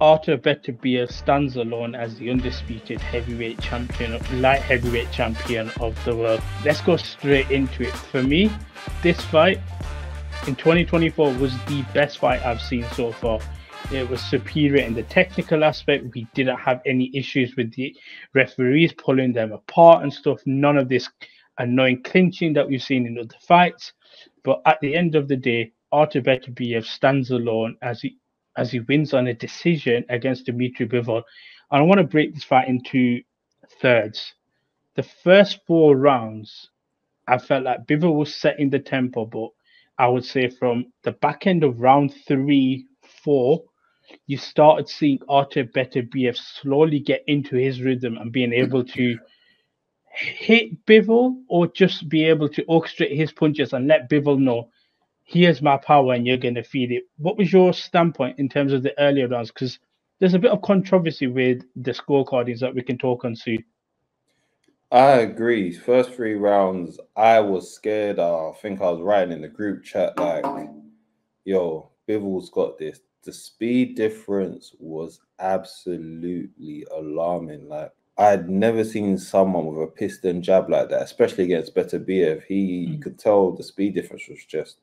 Artur Beterbiev stands alone as the undisputed heavyweight champion, light heavyweight champion of the world. Let's go straight into it. For me, this fight in 2024 was the best fight I've seen so far. It was superior in the technical aspect. We didn't have any issues with the referees pulling them apart and stuff. None of this annoying clinching that we've seen in other fights. But at the end of the day, Artur Beterbiev stands alone as he wins on a decision against Dmitry Bivol. And I want to break this fight into thirds. The first 4 rounds, I felt like Bivol was setting the tempo, but I would say from the back end of round 3, 4, you started seeing Artur Beterbiev slowly get into his rhythm and being able to hit Bivol or just be able to orchestrate his punches and let Bivol know, here's my power and you're going to feel it. What was your standpoint in terms of the earlier rounds? Because there's a bit of controversy with the scorecardings that we can talk on soon. I agree. First 3 rounds, I was scared. I think I was writing in the group chat like, yo, Bivol's got this. The speed difference was absolutely alarming. Like, I'd never seen someone with a piston jab like that, especially against Beterbiev. You could tell the speed difference was just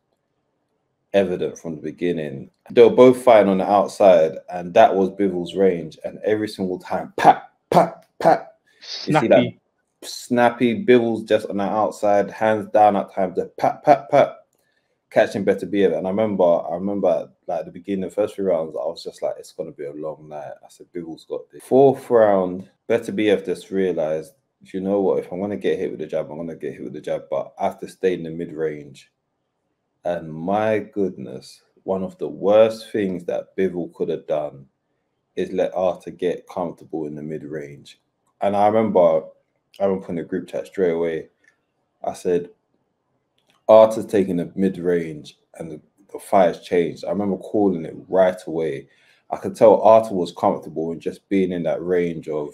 evident from the beginning. They were both fighting on the outside, and that was Bivol's range. And every single time, pat, pat, pat. You see that snappy Bivol's just on the outside, hands down at times, the pat, pat, pat, catching Beterbiev. And I remember like the beginning, the first 3 rounds, I was just like, it's gonna be a long night. I said, Bivol's got this. 4th round, Beterbiev just realized, you know what, if I'm gonna get hit with the jab, I'm gonna get hit with the jab, but I have to stay in the mid-range. And my goodness, one of the worst things that Bivol could have done is let Artur get comfortable in the mid-range. And I remember putting a group chat straight away. I said, Artur's taking the mid-range and the fight has changed. I remember calling it right away. I could tell Artur was comfortable in just being in that range of,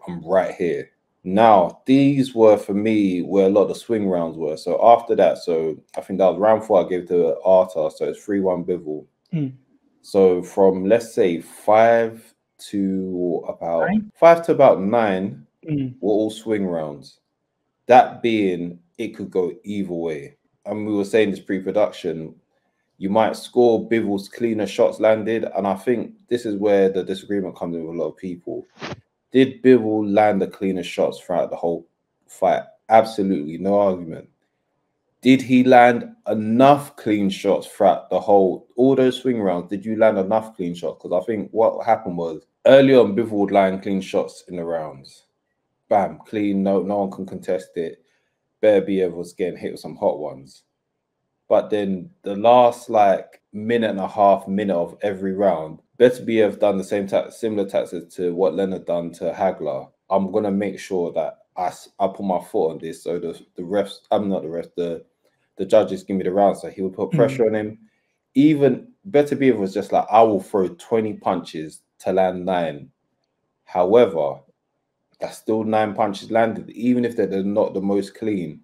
I'm right here. Now, these were for me where a lot of the swing rounds were. So after that, so I think that was round 4 I gave to Artur. So it's 3-1 Bivol. So from, let's say, 5 to about 9 were all swing rounds. That being, it could go either way. And we were saying this pre-production, you might score Bivol's cleaner shots landed. And I think this is where the disagreement comes in with a lot of people. Did Bivol land the cleaner shots throughout the whole fight? Absolutely, no argument. Did he land enough clean shots throughout all those swing rounds? Did you land enough clean shots? Because I think what happened was, early on, Bivol would land clean shots in the rounds. Bam, clean, no one can contest it. Beterbiev was getting hit with some hot ones. But then the last minute and a half of every round, Beterbiev done the similar tactics to what Leonard done to Hagler. I'm gonna make sure that I put my foot on this, so the refs, I'm not the refs, the judges give me the round, so he would put pressure on him. Even Beterbiev was just like, I will throw 20 punches to land 9. However, that's still 9 punches landed, even if they're not the most clean.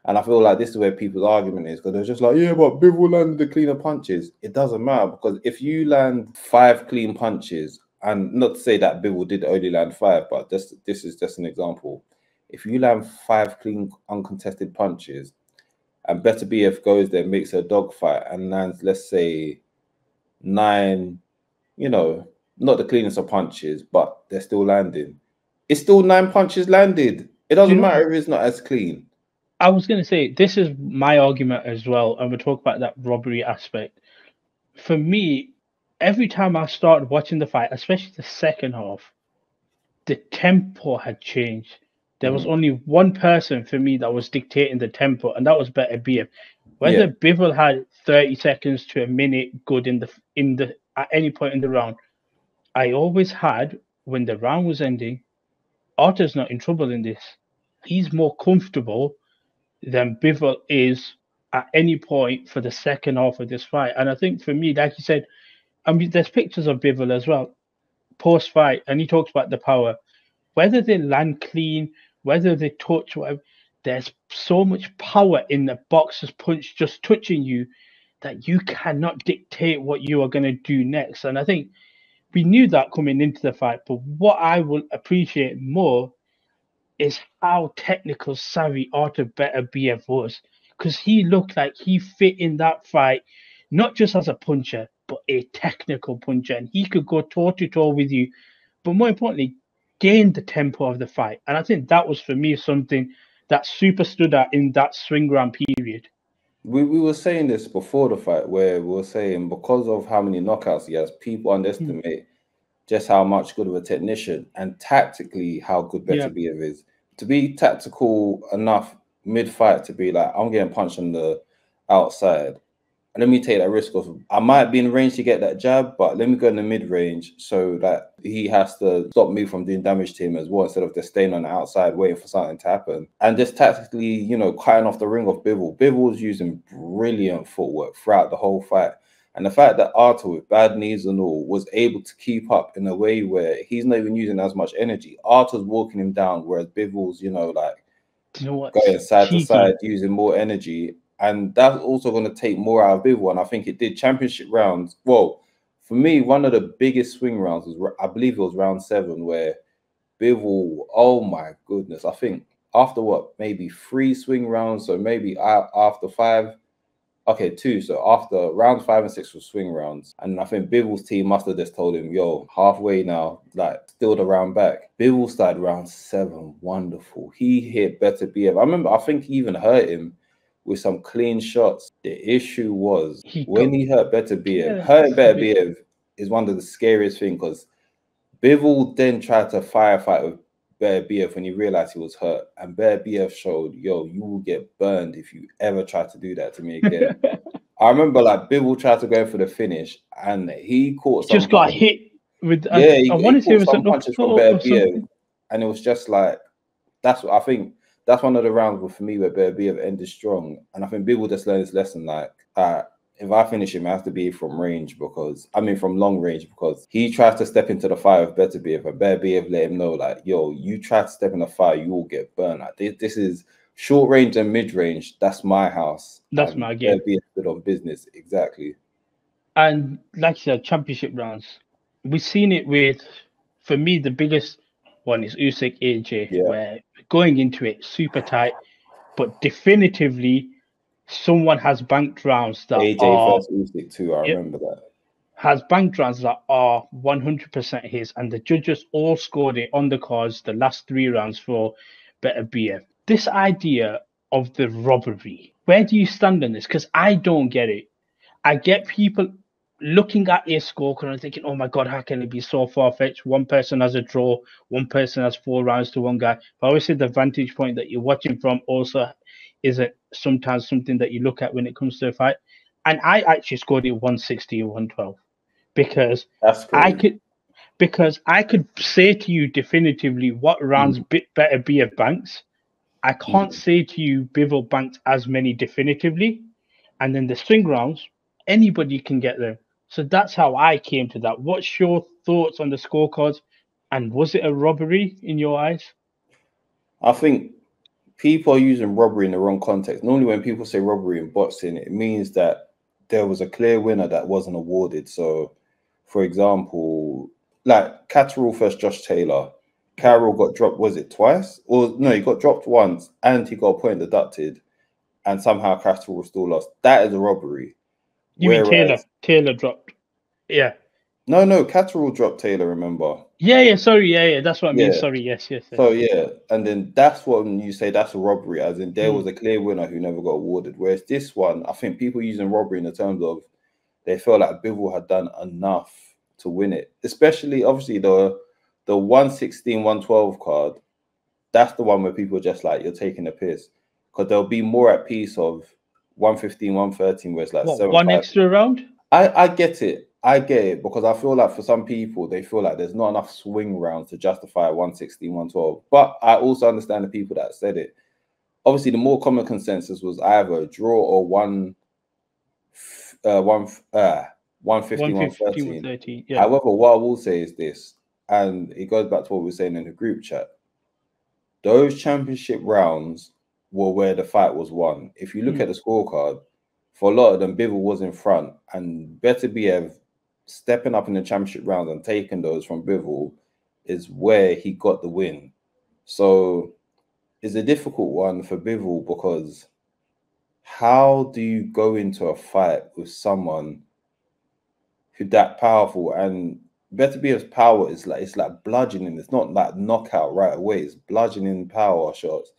And I feel like this is where people's argument is, because they're just like, yeah, but Bivol landed the cleaner punches. It doesn't matter, because if you land 5 clean punches, and not to say that Bivol did only land 5, but this is just an example. If you land 5 clean uncontested punches, and Beterbiev goes there, makes a dogfight, and lands, let's say, 9, not the cleanest of punches, but they're still landing. It's still 9 punches landed. It doesn't matter if it's not as clean. I was going to say, this is my argument as well, and we'll talk about that robbery aspect. For me, every time I started watching the fight, especially the second half, the tempo had changed. There was only one person for me that was dictating the tempo, and that was Beterbiev. Whether Bivol had 30 seconds to a minute good at any point in the round, I always had, when the round was ending, Artur's not in trouble in this. He's more comfortable than Bivol is at any point for the second half of this fight. And I think for me, like you said, I mean, there's pictures of Bivol as well, post-fight, and he talks about the power. Whether they land clean, whether they touch, whatever, there's so much power in the boxer's punch just touching you that you cannot dictate what you are going to do next. And I think we knew that coming into the fight. But what I will appreciate more is how technical savvy Artur Beterbiev was, because he looked like he fit in that fight, not just as a puncher, but a technical puncher, and he could go toe to toe with you. But more importantly, gain the tempo of the fight, and I think that was for me something that super stood out in that swing round period. We were saying this before the fight, where we were saying because of how many knockouts he has, people underestimate just how much good of a technician and tactically how good Yeah. Beterbiev is. To be tactical enough mid-fight to be like, I'm getting punched on the outside, and let me take that risk of I might be in range to get that jab, but let me go in the mid-range so that he has to stop me from doing damage to him as well, instead of just staying on the outside waiting for something to happen. And just tactically, you know, cutting off the ring of Bivol. Bivol was using brilliant footwork throughout the whole fight. And the fact that Artur, with bad knees and all, was able to keep up in a way where he's not even using as much energy. Artur's walking him down, whereas Bivol's, you know, like going side to side, using more energy. And that's also going to take more out of Bivol. And I think it did. Championship rounds. Well, for me, one of the biggest swing rounds was, I believe it was round 7, where Bivol, oh my goodness, I think after maybe 3 swing rounds, so maybe after 5. Okay, 2. So after rounds 5 and 6 were swing rounds. And I think Bivol's team must have just told him, yo, halfway now, like still the round back. Bivol started round 7. Wonderful. He hit Beterbiev. I think he even hurt him with some clean shots. The issue was when he hurt Beterbiev, hurting Beterbiev is one of the scariest things, because Bivol then tried to firefight with Beterbiev when he realized he was hurt, and Beterbiev showed, yo, you will get burned if you ever try to do that to me again. I remember like Bivol tried to go for the finish, and he caught some. Just got hit with. I want to say it was some punches from Beterbiev, and it was just like that's what I think. That's one of the rounds for me where Beterbiev ended strong, and I think Bivol just learned his lesson. Like, if I finish him, I have to be from range, from long range, because he tries to step into the fire with Beterbiev, and Beterbiev let him know, like, yo, you try to step in the fire, you will get burned. Like, this is short range and mid range. That's my house. That's my game. Beterbiev stood on business, exactly. And like you said, championship rounds, we've seen it with, for me, the biggest one is Usyk AJ, where going into it super tight, but definitively someone has banked rounds that AJ versus Usyk too. I remember that. Has banked rounds that are 100% his, and the judges all scored it on the cards the last 3 rounds for Beterbiev. This idea of the robbery, where do you stand on this? Because I don't get it. I get people looking at your scorecard and thinking, oh my God, how can it be so far-fetched? One person has a draw, one person has 4 rounds to one guy. But obviously the vantage point that you're watching from also isn't sometimes something that you look at when it comes to a fight. And I actually scored it 160 or 112 because I could say to you definitively what rounds Beterbiev banks. I can't say to you Bivol banked as many definitively. And then the swing rounds, anybody can get there. So that's how I came to that. What's your thoughts on the scorecards? And was it a robbery in your eyes? I think people are using robbery in the wrong context. Normally when people say robbery in boxing, it means that there was a clear winner that wasn't awarded. So, for example, like Catterall versus Josh Taylor. Carroll got dropped, was it twice? Or no, he got dropped once and he got a point deducted, and somehow Catterall still lost. That is a robbery. You mean Taylor? Taylor dropped. Yeah. No, Catterall dropped Taylor, remember? Yeah, sorry, yeah, that's what I mean. Sorry, yes. So yeah, and then that's when you say that's a robbery, as in there was a clear winner who never got awarded. Whereas this one, I think people using robbery in the terms of they feel like Bivol had done enough to win it. Especially, obviously, the 116, 112 card, that's the one where people are just like, you're taking a piss. Because there'll be more at peace of 115, 113, where it's like one extra round? I get it. I get it, because I feel like for some people, they feel like there's not enough swing rounds to justify 116, 112. But I also understand the people that said it. Obviously, the more common consensus was either a draw or 115, 113. Yeah. However, what I will say is this, and it goes back to what we were saying in the group chat. Those championship rounds were where the fight was won. If you look at the scorecard, for a lot of them, Bivol was in front, and Beterbiev stepping up in the championship rounds and taking those from Bivol is where he got the win. So it's a difficult one for Bivol because how do you go into a fight with someone who's that powerful? And Beterbiev's power is like, it's like bludgeoning. It's not like knockout right away. It's bludgeoning power shots,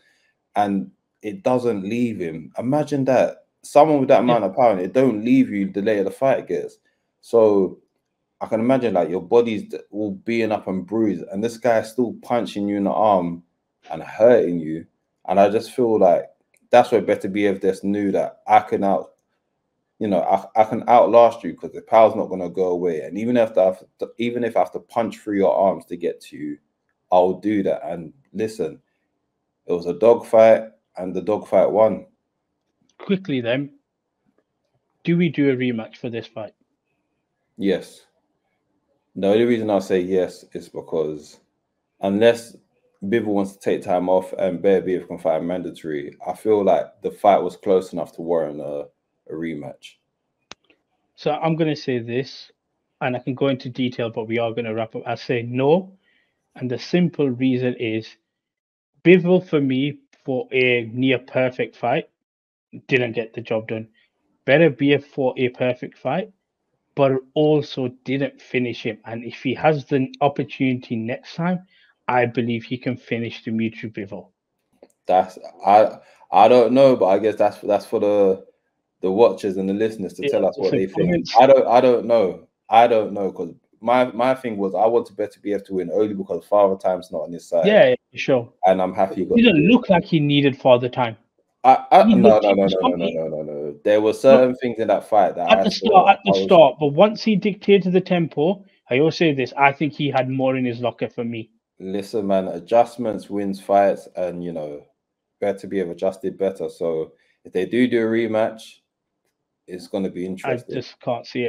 and it doesn't leave him. Imagine that. Someone with that amount of power, and it don't leave you the later the fight gets. So I can imagine like your body's all being up and bruised, and this guy's still punching you in the arm and hurting you. And I just feel like that's where Beterbiev just knew that I can I can outlast you because the power's not going to go away. And even if I have to punch through your arms to get to you, I'll do that. And listen, it was a dogfight, and the dogfight won. Quickly then, do we do a rematch for this fight? Yes. The only reason I'll say yes is because unless Bivol wants to take time off and Beterbiev can fight mandatory, I feel like the fight was close enough to warrant a rematch. So I'm going to say this, and I can go into detail, but we are going to wrap up. I say no, and the simple reason is Bivol, for me, for a near perfect fight, didn't get the job done. Beterbiev for a perfect fight, but also didn't finish him. And if he has the opportunity next time, I believe he can finish Dmitry Bivol. I don't know, but I guess that's for the watchers and the listeners to tell us what they think. I don't know because my thing was I wanted Beterbiev to win only because Father Time's not on his side. Yeah, sure. And I'm happy. It didn't look like he needed Father Time. No. There were certain things in that fight that at the start, but once he dictated the tempo, I always say this, I think he had more in his locker for me. Listen, man, adjustments wins fights, and Beterbiev adjusted better. So if they do a rematch, it's going to be interesting. I just can't see it.